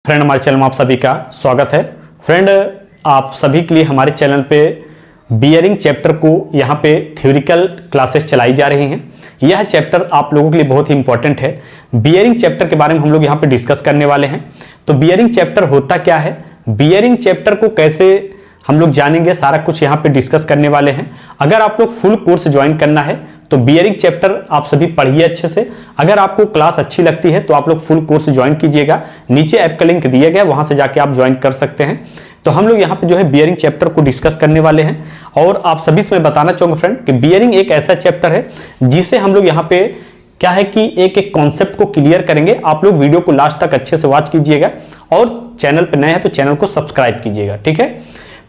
Friend, हमारे channel में आप सभी का स्वागत है। फ्रेंड, आप सभी के लिए हमारे चैनल पे बियरिंग चैप्टर को यहाँ पे थ्योरिकल क्लासेस चलाई जा रही हैं। यह चैप्टर आप लोगों के लिए बहुत ही इंपॉर्टेंट है। बियरिंग चैप्टर के बारे में हम लोग यहाँ पे डिस्कस करने वाले हैं। तो बियरिंग चैप्टर होता क्या है, बियरिंग चैप्टर को कैसे हम लोग जानेंगे, सारा कुछ यहाँ पे डिस्कस करने वाले हैं। अगर आप लोग फुल कोर्स ज्वाइन करना है तो बियरिंग चैप्टर आप सभी पढ़िए अच्छे से। अगर आपको क्लास अच्छी लगती है तो आप लोग फुल कोर्स ज्वाइन कीजिएगा। नीचे ऐप का लिंक दिया गया है, वहां से जाके आप ज्वाइन कर सकते हैं। तो हम लोग यहाँ पे जो है बियरिंग चैप्टर को डिस्कस करने वाले हैं। और आप सभी से मैं बताना चाहूंगा फ्रेंड कि बियरिंग एक ऐसा चैप्टर है जिसे हम लोग यहाँ पे क्या है कि एक एक कॉन्सेप्ट को क्लियर करेंगे। आप लोग वीडियो को लास्ट तक अच्छे से वॉच कीजिएगा और चैनल पर नए हैं तो चैनल को सब्सक्राइब कीजिएगा, ठीक है।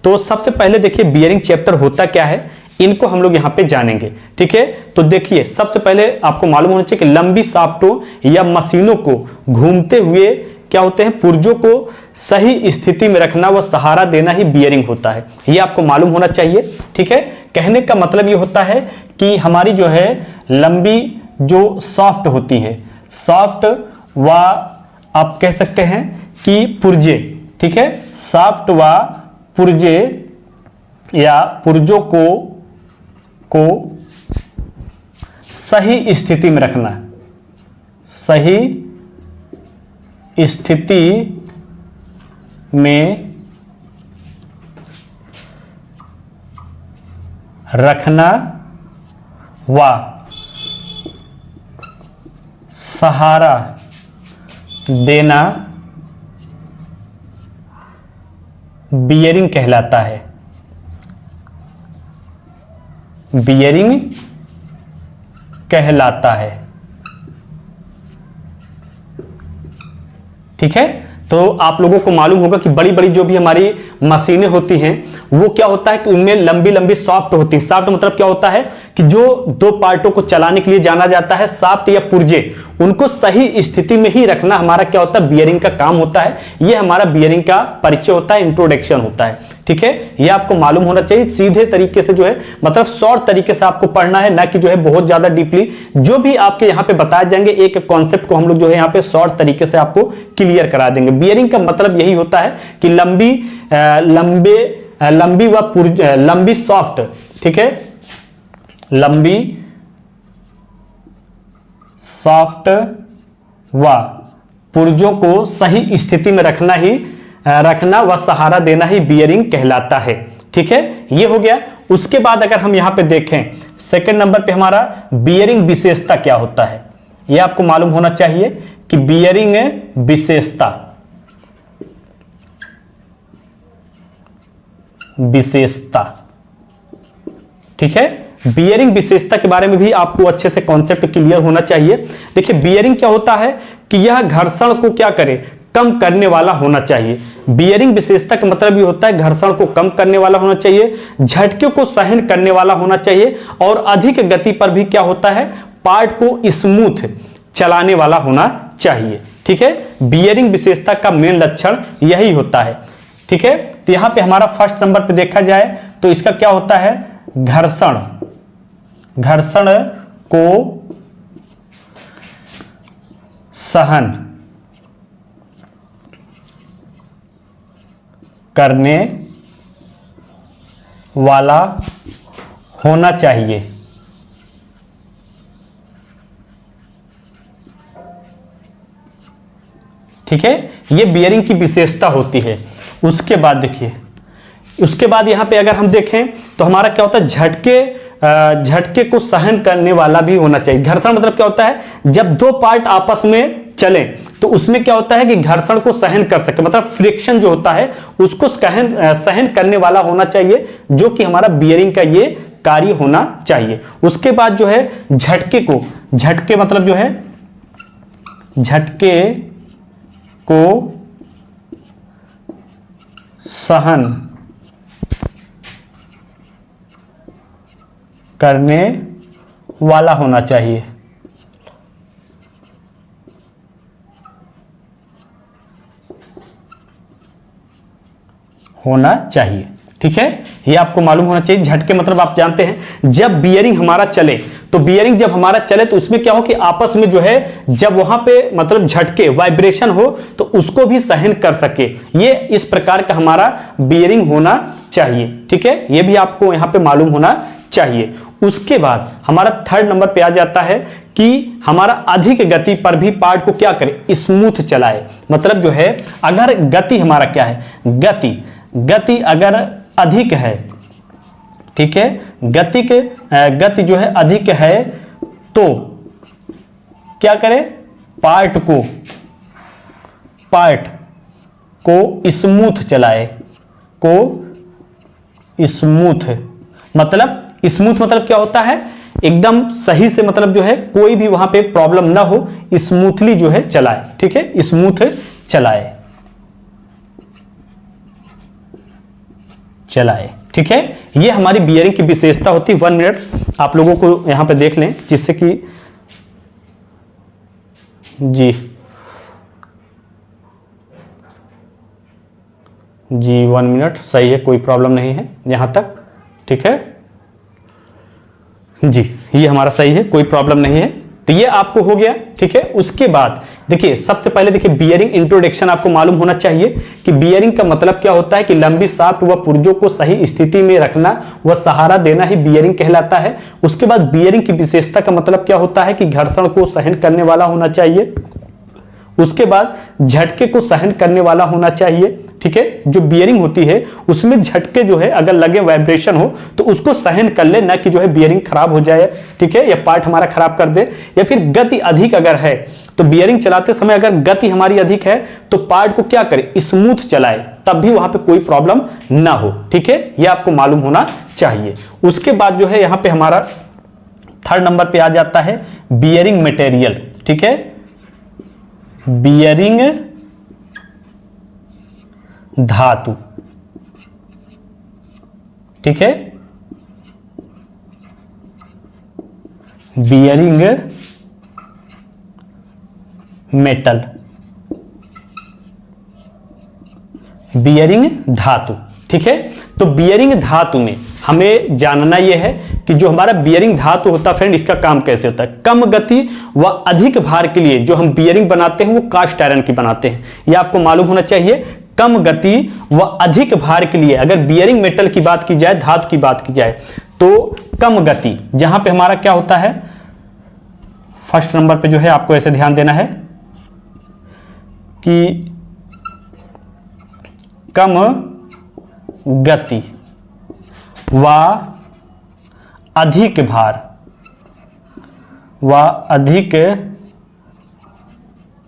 तो सबसे पहले देखिए बियरिंग चैप्टर होता क्या है, इनको हम लोग यहाँ पे जानेंगे, ठीक है। तो देखिए सबसे पहले आपको मालूम होना चाहिए कि लंबी शाफ्टों या मशीनों को घूमते हुए क्या होते हैं, पुर्जों को सही स्थिति में रखना व सहारा देना ही बियरिंग होता है। ये आपको मालूम होना चाहिए, ठीक है। कहने का मतलब ये होता है कि हमारी जो है लंबी जो सॉफ्ट होती है, सॉफ्ट व आप कह सकते हैं कि पुर्जे, ठीक है, सॉफ्ट व पुर्जे या पुर्जों को सही स्थिति में रखना, सही स्थिति में रखना व सहारा देना बियरिंग कहलाता है। बियरिंग कहलाता है, ठीक है। तो आप लोगों को मालूम होगा कि बड़ी बड़ी जो भी हमारी मशीनें होती हैं वो क्या होता है कि उनमें लंबी लंबी शाफ्ट होती है। शाफ्ट मतलब क्या होता है कि जो दो पार्टों को चलाने के लिए जाना जाता है, शाफ्ट या पुर्जे, उनको सही स्थिति में ही रखना हमारा क्या होता है, बियरिंग का काम होता है। ये हमारा बियरिंग का परिचय होता है, इंट्रोडक्शन होता है, ठीक है। ये आपको मालूम होना चाहिए। सीधे तरीके से जो है मतलब शॉर्ट तरीके से आपको पढ़ना है, ना कि जो है बहुत ज्यादा डीपली। जो भी आपके यहाँ पे बताए जाएंगे एक एक कॉन्सेप्ट को हम लोग जो है यहाँ पे शॉर्ट तरीके से आपको क्लियर करा देंगे। बियरिंग का मतलब यही होता है कि लंबी सॉफ्ट, ठीक है, लंबी सॉफ्ट व पुर्जों को सही स्थिति में रखना व सहारा देना ही बियरिंग कहलाता है, ठीक है। ये हो गया। उसके बाद अगर हम यहां पे देखें सेकंड नंबर पे हमारा बियरिंग विशेषता क्या होता है, यह आपको मालूम होना चाहिए कि बियरिंग विशेषता, ठीक है। बियरिंग विशेषता के बारे में भी आपको अच्छे से कॉन्सेप्ट क्लियर होना चाहिए। देखिए बियरिंग क्या होता है कि यह घर्षण को क्या करे, कम करने वाला होना चाहिए। बियरिंग विशेषता का मतलब ये होता है घर्षण को कम करने वाला होना चाहिए, झटके को सहन करने वाला होना चाहिए और अधिक गति पर भी क्या होता है, पार्ट को स्मूथ चलाने वाला होना चाहिए, ठीक है। बियरिंग विशेषता का मेन लक्षण यही होता है, ठीक है। तो यहां पे हमारा फर्स्ट नंबर पे देखा जाए तो इसका क्या होता है, घर्षण को सहन करने वाला होना चाहिए, ठीक है। ये बियरिंग की विशेषता होती है। उसके बाद देखिए, उसके बाद यहां पे अगर हम देखें तो हमारा क्या होता है, झटके को सहन करने वाला भी होना चाहिए। घर्षण मतलब क्या होता है, जब दो पार्ट आपस में चले तो उसमें क्या होता है कि घर्षण को सहन कर सके, मतलब फ्रिक्शन जो होता है उसको सहन करने वाला होना चाहिए, जो कि हमारा बियरिंग का ये कार्य होना चाहिए। उसके बाद जो है झटके मतलब जो है झटके को सहन करने वाला होना चाहिए, ठीक है। ये आपको मालूम होना चाहिए। झटके मतलब आप जानते हैं जब बियरिंग हमारा चले तो बियरिंग जब हमारा चले तो उसमें क्या हो कि आपस में जो है जब वहां पे मतलब झटके वाइब्रेशन हो तो उसको भी सहन कर सके, ये इस प्रकार का हमारा बियरिंग होना चाहिए। ठीक है, ये भी आपको यहां पे मालूम होना चाहिए। उसके बाद हमारा थर्ड नंबर पे आ जाता है कि हमारा अधिक गति पर भी पार्ट को क्या करे, स्मूथ चलाए। मतलब जो है अगर गति हमारा क्या है, गति अगर अधिक है, ठीक है, गति जो है अधिक है तो क्या करे, पार्ट को स्मूथ चलाए, स्मूथ मतलब क्या होता है, एकदम सही से, मतलब जो है कोई भी वहां पे प्रॉब्लम ना हो, स्मूथली जो है चलाए। ठीक है, स्मूथ चलाए। ठीक है, ये हमारी बियरिंग की विशेषता होती है। 1 मिनट आप लोगों को यहां पे देख लें, जिससे कि जी 1 मिनट सही है, कोई प्रॉब्लम नहीं है यहां तक। ठीक है जी, ये हमारा सही है, कोई प्रॉब्लम नहीं है। तो ये आपको हो गया। ठीक है, उसके बाद देखिए, सबसे पहले देखिए बियरिंग इंट्रोडक्शन आपको मालूम होना चाहिए कि बियरिंग का मतलब क्या होता है कि लंबी शाफ्ट व पुर्जों को सही स्थिति में रखना व सहारा देना ही बियरिंग कहलाता है। उसके बाद बियरिंग की विशेषता का मतलब क्या होता है कि घर्षण को सहन करने वाला होना चाहिए। उसके बाद झटके को सहन करने वाला होना चाहिए। ठीक है, जो बियरिंग होती है उसमें झटके जो है अगर लगे, वाइब्रेशन हो तो उसको सहन कर ले, ना कि जो है बियरिंग खराब हो जाए। ठीक है, या पार्ट हमारा खराब कर दे। या फिर गति अधिक अगर है तो बियरिंग चलाते समय अगर गति हमारी अधिक है तो पार्ट को क्या करे, स्मूथ चलाए, तब भी वहां पे कोई प्रॉब्लम ना हो। ठीक है, यह आपको मालूम होना चाहिए। उसके बाद जो है यहां पे हमारा थर्ड नंबर पे आ जाता है बियरिंग मटेरियल। ठीक है, बियरिंग धातु। ठीक है, बियरिंग मेटल, बियरिंग धातु। ठीक है, तो बियरिंग धातु में हमें जानना यह है कि जो हमारा बियरिंग धातु होता है फ्रेंड, इसका काम कैसे होता है। कम गति व अधिक भार के लिए जो हम बियरिंग बनाते हैं वो कास्ट आयरन की बनाते हैं, यह आपको मालूम होना चाहिए। कम गति व अधिक भार के लिए अगर बियरिंग मेटल की बात की जाए, धातु की बात की जाए, तो कम गति जहां पे हमारा क्या होता है, फर्स्ट नंबर पे जो है आपको ऐसे ध्यान देना है कि कम गति व अधिक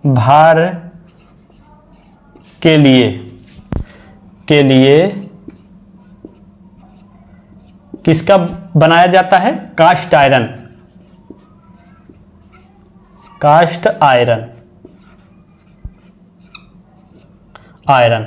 भार के लिए किसका बनाया जाता है, कास्ट आयरन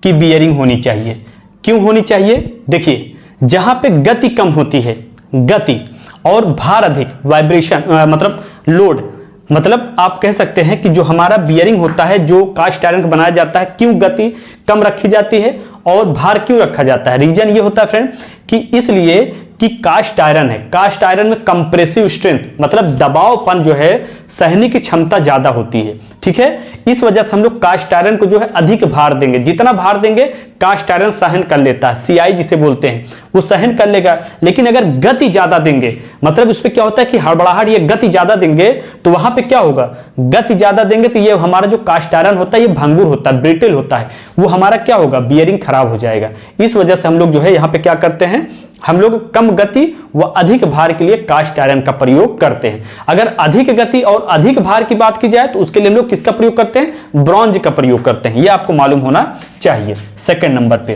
की बियरिंग होनी चाहिए। क्यों होनी चाहिए, देखिए जहां पे गति कम होती है, गति और भार अधिक, वाइब्रेशन मतलब लोड, मतलब आप कह सकते हैं कि जो हमारा बियरिंग होता है, जो कास्ट आयरन का बनाया जाता है, क्यों गति कम रखी जाती है और भार क्यों रखा जाता है। रीजन ये होता है फ्रेंड कि इसलिए कि कास्ट आयरन है, कास्ट आयरन में कंप्रेसिव स्ट्रेंथ मतलब दबावपन जो है सहने की क्षमता ज्यादा होती है। ठीक है, इस वजह से हम लोग कास्ट आयरन को जो है अधिक भार देंगे, जितना भार देंगे कास्ट आयरन सहन कर लेता है, सीआई जिसे बोलते हैं वो सहन कर लेगा। लेकिन अगर गति ज्यादा देंगे, मतलब उस पर क्या होता है कि हड़बड़ाहट, ये गति ज्यादा देंगे तो वहां पे क्या होगा, गति ज्यादा देंगे तो ये हमारा जो कास्ट आयरन होता है ये भंगुर होता है, ब्रिटल होता है, वो हमारा क्या होगा, बियरिंग खराब हो जाएगा। इस वजह से हम लोग जो है यहाँ पे क्या करते हैं, हम लोग कम गति व अधिक भार के लिए कास्ट आयरन का प्रयोग करते हैं। अगर अधिक गति और अधिक भार की बात की जाए तो उसके लिए हम लोग किसका प्रयोग करते हैं, ब्रॉन्ज का प्रयोग करते हैं, ये आपको मालूम होना चाहिए सेकंड नंबर पे।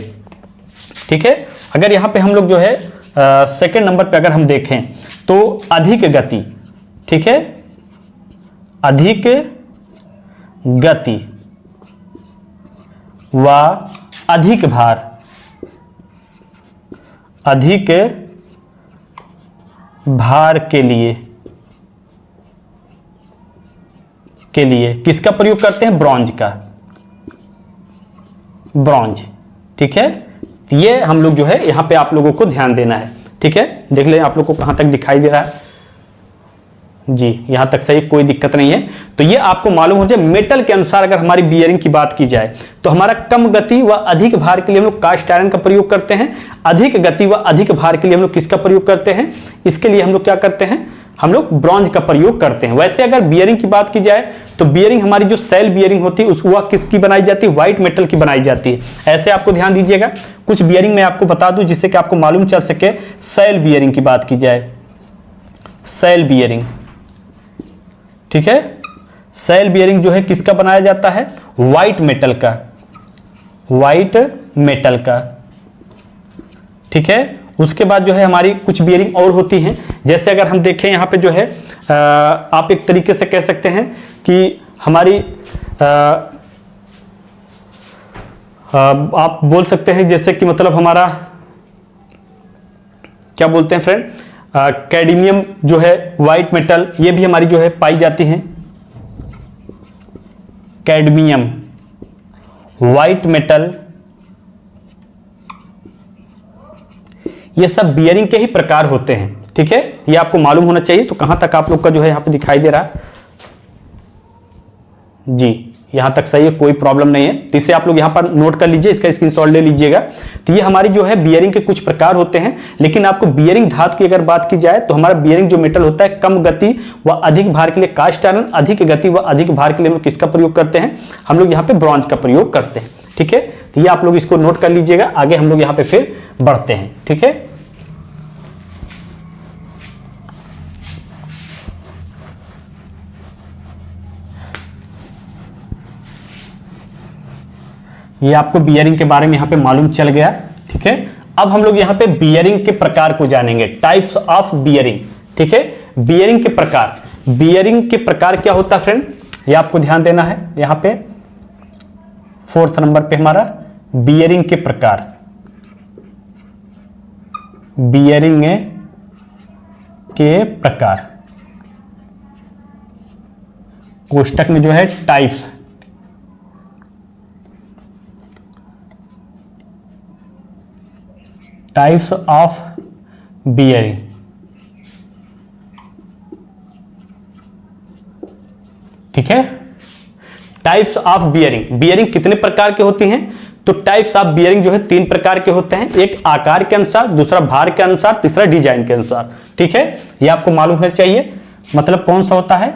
ठीक है, अगर यहां पे हम लोग जो है सेकंड नंबर पे अगर हम देखें तो अधिक गति, ठीक है, अधिक गति व अधिक भार, अधिक भार के लिए किसका प्रयोग करते हैं, ब्रॉन्ज का, ब्रॉन्ज। ठीक है, ये हम लोग जो है यहां पे आप लोगों को ध्यान देना है। ठीक है, देख लें आप लोग को कहां तक दिखाई दे रहा है। जी, यहां तक सही, कोई दिक्कत नहीं है। तो ये आपको मालूम हो जाए मेटल के अनुसार अगर हमारी बियरिंग की बात की जाए तो हमारा कम गति व अधिक भार के लिए हम लोग कास्ट आयरन का प्रयोग करते हैं। अधिक गति व अधिक भार के लिए हम लोग किसका प्रयोग करते हैं? इसके लिए हम लोग क्या करते हैं? हम लोग ब्रॉन्ज का प्रयोग करते हैं। वैसे अगर बियरिंग की बात की जाए तो बियरिंग हमारी जो सेल बियरिंग होती है वह किसकी बनाई जाती है? व्हाइट मेटल की बनाई जाती है। ऐसे आपको ध्यान दीजिएगा, कुछ बियरिंग मैं आपको बता दूं जिससे कि आपको मालूम चल सके। सेल बियरिंग की बात की जाए, सेल बियरिंग, ठीक है, सेल बियरिंग जो है किसका बनाया जाता है? व्हाइट मेटल का, व्हाइट मेटल का, ठीक है। उसके बाद जो है हमारी कुछ बियरिंग और होती हैं, जैसे अगर हम देखें यहाँ पे जो है आप एक तरीके से कह सकते हैं कि हमारी आप बोल सकते हैं जैसे कि मतलब हमारा क्या बोलते हैं फ्रेंड, कैडमियम जो है व्हाइट मेटल, ये भी हमारी जो है पाई जाती हैं। कैडमियम, व्हाइट मेटल, ये सब बियरिंग के ही प्रकार होते हैं, ठीक है। ये आपको मालूम होना चाहिए। तो कहां तक आप लोग का जो है यहां पे दिखाई दे रहा है? जी, यहां तक सही है, कोई प्रॉब्लम नहीं है। तो इसे आप लोग यहां पर नोट कर लीजिए, इसका स्क्रीनशॉट ले लीजिएगा। तो ये हमारी जो है बियरिंग के कुछ प्रकार होते हैं। लेकिन आपको बियरिंग धातु की अगर बात की जाए तो हमारा बियरिंग जो मेटल होता है कम गति व अधिक भार के लिए कास्ट आयरन, अधिक गति व अधिक भार के लिए हम लोग किसका प्रयोग करते हैं? हम लोग यहाँ पे ब्रॉन्ज का प्रयोग करते हैं, ठीक है। तो ये आप लोग इसको नोट कर लीजिएगा, आगे हम लोग यहाँ पे फिर बढ़ते हैं, ठीक है। ये आपको बियरिंग के बारे में यहां पे मालूम चल गया, ठीक है। अब हम लोग यहां पे बियरिंग के प्रकार को जानेंगे, टाइप्स ऑफ बियरिंग, ठीक है। बियरिंग के प्रकार, बियरिंग के प्रकार क्या होता है फ्रेंड, ये आपको ध्यान देना है। यहां पे 4th नंबर पे हमारा बियरिंग के प्रकार, बियरिंग के प्रकार, कोष्टक में जो है टाइप्स, टाइप्स ऑफ बियरिंग, ठीक है। टाइप्स ऑफ बियरिंग, बियरिंग कितने प्रकार के होती हैं? तो टाइप्स ऑफ बियरिंग जो है 3 प्रकार के होते हैं। एक आकार के अनुसार, दूसरा भार के अनुसार, तीसरा डिजाइन के अनुसार, ठीक है। ये आपको मालूम होना चाहिए। मतलब कौन सा होता है?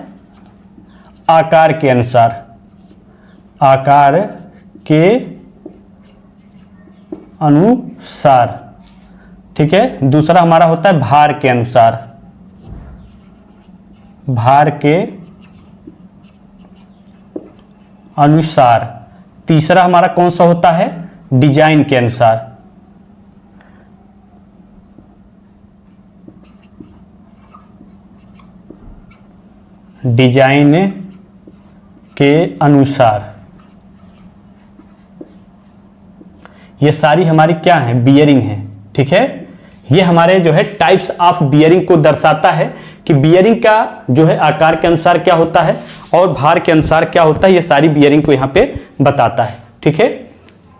आकार के अनुसार, आकार के अनुसार, ठीक है। दूसरा हमारा होता है भार के अनुसार, भार के अनुसार। तीसरा हमारा कौन सा होता है? डिजाइन के अनुसार, डिजाइन के अनुसार। ये सारी हमारी क्या है? बियरिंग है, ठीक है। ये हमारे जो है टाइप्स ऑफ बियरिंग को दर्शाता है कि बियरिंग का जो है आकार के अनुसार क्या होता है और भार के अनुसार क्या होता है। ये सारी बियरिंग को यहां पे बताता है, ठीक है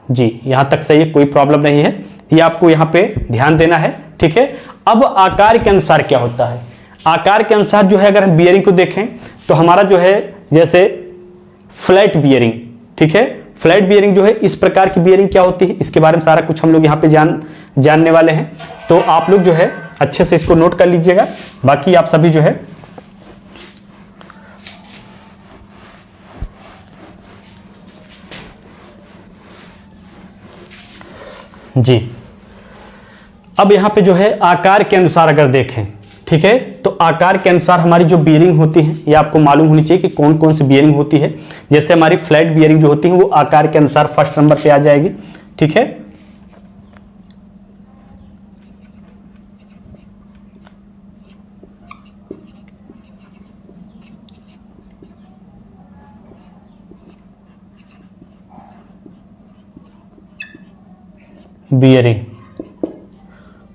जी। यहां तक सही है, कोई प्रॉब्लम नहीं है। ये आपको यहां पे ध्यान देना है, ठीक है। अब आकार के अनुसार क्या होता है? आकार के अनुसार जो है अगर हम बियरिंग को देखें तो हमारा जो है जैसे फ्लैट बियरिंग, ठीक है। फ्लैट बियरिंग जो है इस प्रकार की बियरिंग क्या होती है, इसके बारे में सारा कुछ हम लोग यहाँ पे जानने वाले हैं। तो आप लोग जो है अच्छे से इसको नोट कर लीजिएगा। बाकी आप सभी जो है जी, अब यहाँ पे जो है आकार के अनुसार अगर देखें, ठीक है, तो आकार के अनुसार हमारी जो बियरिंग होती है ये आपको मालूम होनी चाहिए कि कौन कौन सी बियरिंग होती है। जैसे हमारी फ्लैट बियरिंग जो होती है वो आकार के अनुसार 1st नंबर पे आ जाएगी, ठीक है। बियरिंग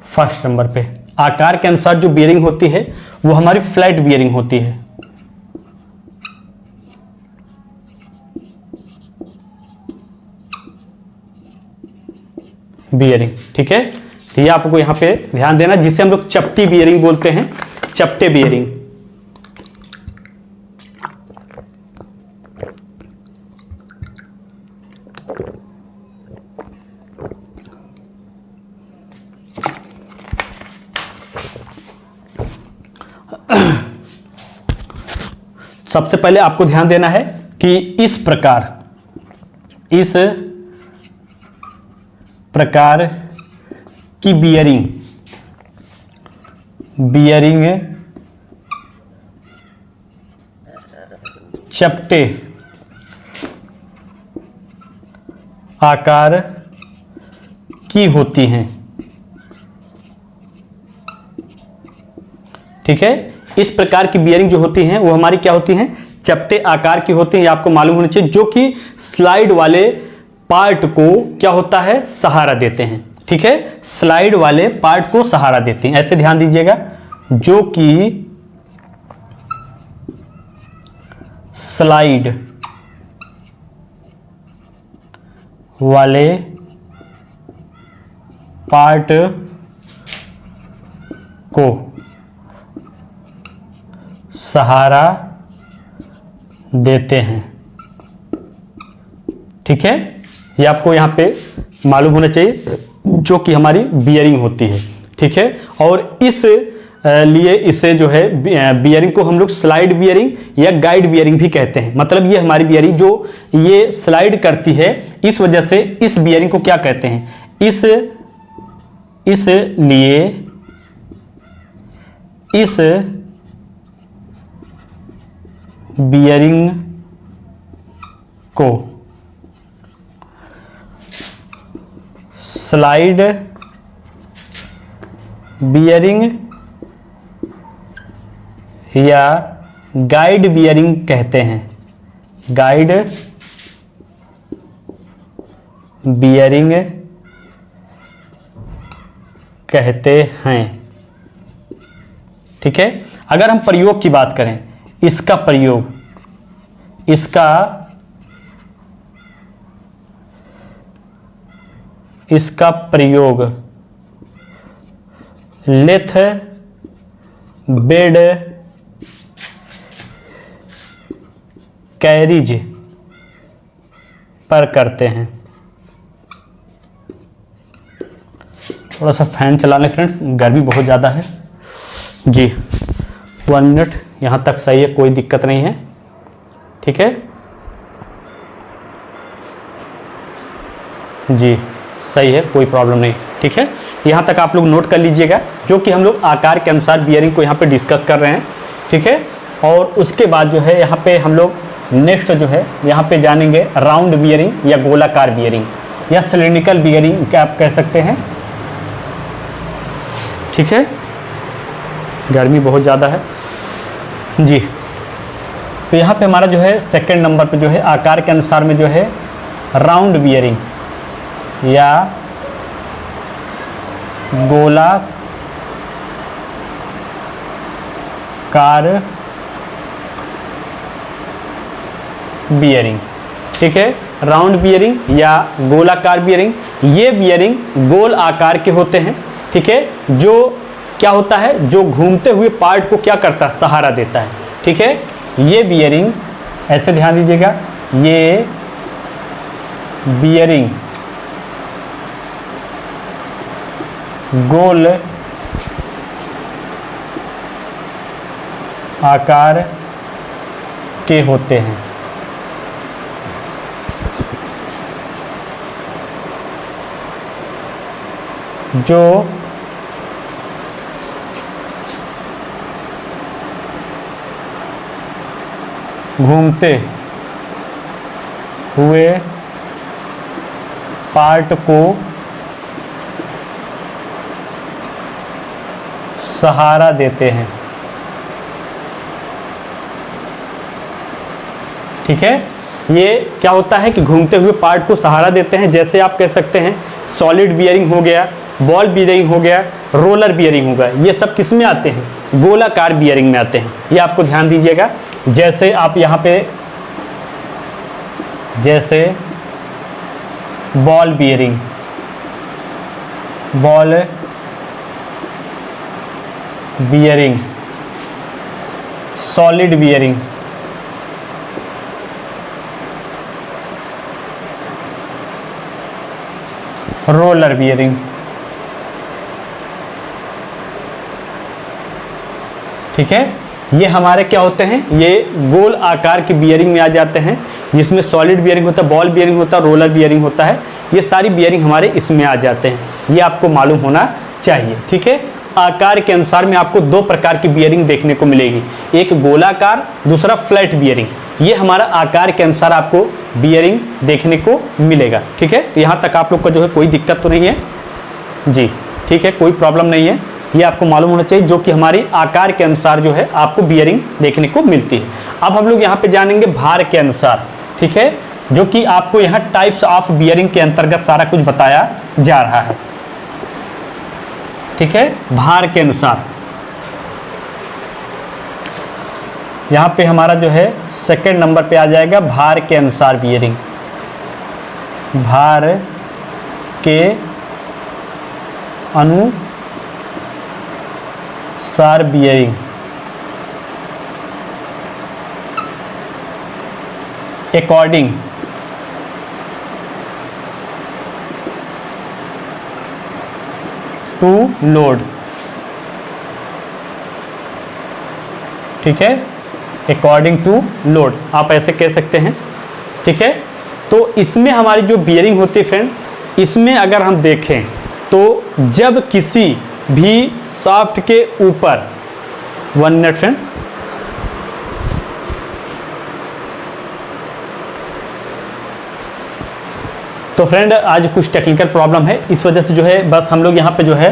1st नंबर पे आकार के अनुसार जो बियरिंग होती है वो हमारी फ्लैट बियरिंग होती है। बियरिंग, ठीक है। तो ये आपको यहाँ पे ध्यान देना, जिसे हम लोग चपटी बियरिंग बोलते हैं, चपटे बियरिंग। सबसे पहले आपको ध्यान देना है कि इस प्रकार की बियरिंग चपटे आकार की होती हैं। ठीक है, इस प्रकार की बियरिंग जो होती हैं वो हमारी क्या होती हैं, चपटे आकार की होती हैं। ये आपको मालूम होना चाहिए, जो कि स्लाइड वाले पार्ट को क्या होता है, सहारा देते हैं। ठीक है, स्लाइड वाले पार्ट को सहारा देती हैं, ऐसे ध्यान दीजिएगा, जो कि स्लाइड वाले पार्ट को सहारा देते हैं। ठीक है, ये आपको यहां पे मालूम होना चाहिए, जो कि हमारी बियरिंग होती है। ठीक है, और इस लिए इसे जो है बियरिंग को हम लोग स्लाइड बियरिंग या गाइड बियरिंग भी कहते हैं। मतलब ये हमारी बियरिंग जो ये स्लाइड करती है, इस वजह से इस बियरिंग को क्या कहते हैं, इस लिए इस बियरिंग को स्लाइड बियरिंग या गाइड बियरिंग कहते हैं। गाइड बियरिंग कहते हैं। ठीक है, अगर हम प्रयोग की बात करें, इसका प्रयोग लेथ बेड कैरिज पर करते हैं। थोड़ा सा फैन चला लें फ्रेंड्स, गर्मी बहुत ज़्यादा है जी। 1 मिनट, यहाँ तक सही है, कोई दिक्कत नहीं है। ठीक है जी, सही है, कोई प्रॉब्लम नहीं। ठीक है, यहाँ तक आप लोग नोट कर लीजिएगा, जो कि हम लोग आकार के अनुसार बियरिंग को यहाँ पे डिस्कस कर रहे हैं। ठीक है, और उसके बाद जो है यहाँ पे हम लोग नेक्स्ट जो है यहाँ पे जानेंगे राउंड बियरिंग या गोलाकार बियरिंग या सिलिंड्रिकल बियरिंग क्या आप कह सकते हैं। ठीक है, गर्मी बहुत ज़्यादा है जी। तो यहाँ पे हमारा जो है सेकंड नंबर पे जो है आकार के अनुसार में जो है राउंड बियरिंग या गोलाकार बियरिंग। ठीक है, राउंड बियरिंग या गोलाकार बियरिंग, ये बियरिंग गोल आकार के होते हैं। ठीक है, जो क्या होता है, जो घूमते हुए पार्ट को क्या करता है, सहारा देता है। ठीक है, ये बियरिंग ऐसे ध्यान दीजिएगा, ये बियरिंग गोल आकार के होते हैं। जो घूमते हुए पार्ट को सहारा देते हैं। ठीक है, ये क्या होता है कि घूमते हुए पार्ट को सहारा देते हैं। जैसे आप कह सकते हैं सॉलिड बियरिंग हो गया, बॉल बियरिंग हो गया, रोलर बियरिंग हो गया, ये सब किस में आते हैं, गोलाकार बियरिंग में आते हैं। ये आपको ध्यान दीजिएगा। जैसे आप यहाँ पे जैसे ball bearing, ball bearing, solid bearing, roller bearing. ठीक है, ये हमारे क्या होते हैं, ये गोल आकार के बियरिंग में आ जाते हैं, जिसमें सॉलिड बियरिंग होता है, बॉल बियरिंग होता है, रोलर बियरिंग होता है। ये सारी बियरिंग हमारे इसमें आ जाते हैं, ये आपको मालूम होना चाहिए। ठीक है, आकार के अनुसार में आपको दो प्रकार की बियरिंग देखने को मिलेगी, एक गोलाकार, दूसरा फ्लैट बियरिंग। ये हमारा आकार के अनुसार आपको बियरिंग देखने को मिलेगा। ठीक है, तो यहाँ तक आप लोग का जो है कोई दिक्कत तो नहीं है जी। ठीक है, कोई प्रॉब्लम नहीं है, ये आपको मालूम होना चाहिए, जो कि हमारी आकार के अनुसार जो है आपको बियरिंग देखने को मिलती है। अब हम लोग यहाँ पे जानेंगे भार के अनुसार। ठीक है, जो कि आपको यहाँ टाइप्स ऑफ बियरिंग के अंतर्गत सारा कुछ बताया जा रहा है। ठीक है, भार के अनुसार यहाँ पे हमारा जो है सेकंड नंबर पे आ जाएगा भार के अनुसार बियरिंग। भार के अनुसार बियरिंग, अकॉर्डिंग टू लोड। ठीक है, अकॉर्डिंग टू लोड आप ऐसे कह सकते हैं। ठीक है, तो इसमें हमारी जो बियरिंग होती है फ्रेंड, इसमें अगर हम देखें तो जब किसी भी शाफ्ट के ऊपर, 1 मिनट फ्रेंड, तो फ्रेंड आज कुछ टेक्निकल प्रॉब्लम है, इस वजह से जो है बस हम लोग यहाँ पे जो है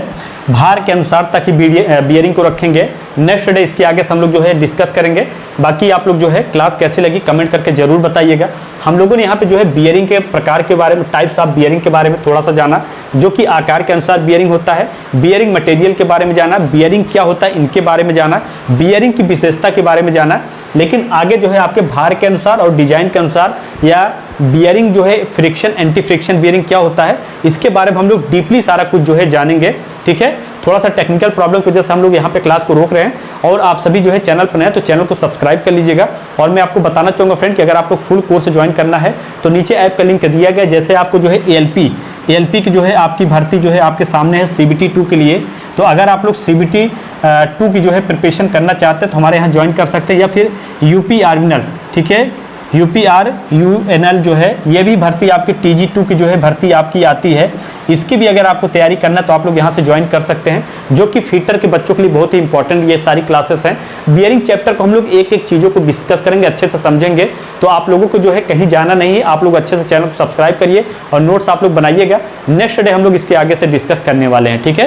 भार के अनुसार तक ही बियरिंग को रखेंगे। नेक्स्ट डे इसके आगे से हम लोग जो है डिस्कस करेंगे। बाकी आप लोग जो है क्लास कैसी लगी कमेंट करके जरूर बताइएगा। हम लोगों ने यहाँ पे जो है बियरिंग के प्रकार के बारे में, टाइप्स ऑफ बियरिंग के बारे में थोड़ा सा जाना, जो कि आकार के अनुसार बियरिंग होता है, बियरिंग मटेरियल के बारे में जाना, बियरिंग क्या होता है इनके बारे में जाना, बियरिंग की विशेषता के बारे में जाना। लेकिन आगे जो है आपके भार के अनुसार और डिजाइन के अनुसार, या बियरिंग जो है फ्रिक्शन, एंटी फ्रिक्शन बियरिंग क्या होता है, इसके बारे में हम लोग डीपली सारा कुछ जो है जानेंगे। ठीक है, थोड़ा सा टेक्निकल प्रॉब्लम की वजह से हम लोग यहाँ पे क्लास को रोक रहे हैं, और आप सभी जो है चैनल पर नए हैं तो चैनल को सब्सक्राइब कर लीजिएगा। और मैं आपको बताना चाहूँगा फ्रेंड कि अगर आपको फुल कोर्स ज्वाइन करना है तो नीचे ऐप का लिंक दिया गया। जैसे आपको जो है एएलपी की जो है आपकी भर्ती जो है आपके सामने है CBT 2 के लिए, तो अगर आप लोग CBT 2 की जो है प्रिपरेशन करना चाहते हैं तो हमारे यहाँ ज्वाइन कर सकते हैं, या फिर UP आर्मिनल। ठीक है, UPRUNL जो है ये भी भर्ती आपकी TG2 की जो है भर्ती आपकी आती है, इसकी भी अगर आपको तैयारी करना है तो आप लोग यहाँ से ज्वाइन कर सकते हैं, जो कि फिटर के बच्चों के लिए बहुत ही इंपॉर्टेंट ये सारी क्लासेस हैं। बियरिंग चैप्टर को हम लोग एक एक चीज़ों को डिस्कस करेंगे, अच्छे से समझेंगे, तो आप लोगों को जो है कहीं जाना नहीं है। आप लोग अच्छे से चैनल को सब्सक्राइब करिए और नोट्स आप लोग बनाइएगा। नेक्स्ट डे हम लोग इसके आगे से डिस्कस करने वाले हैं। ठीक है।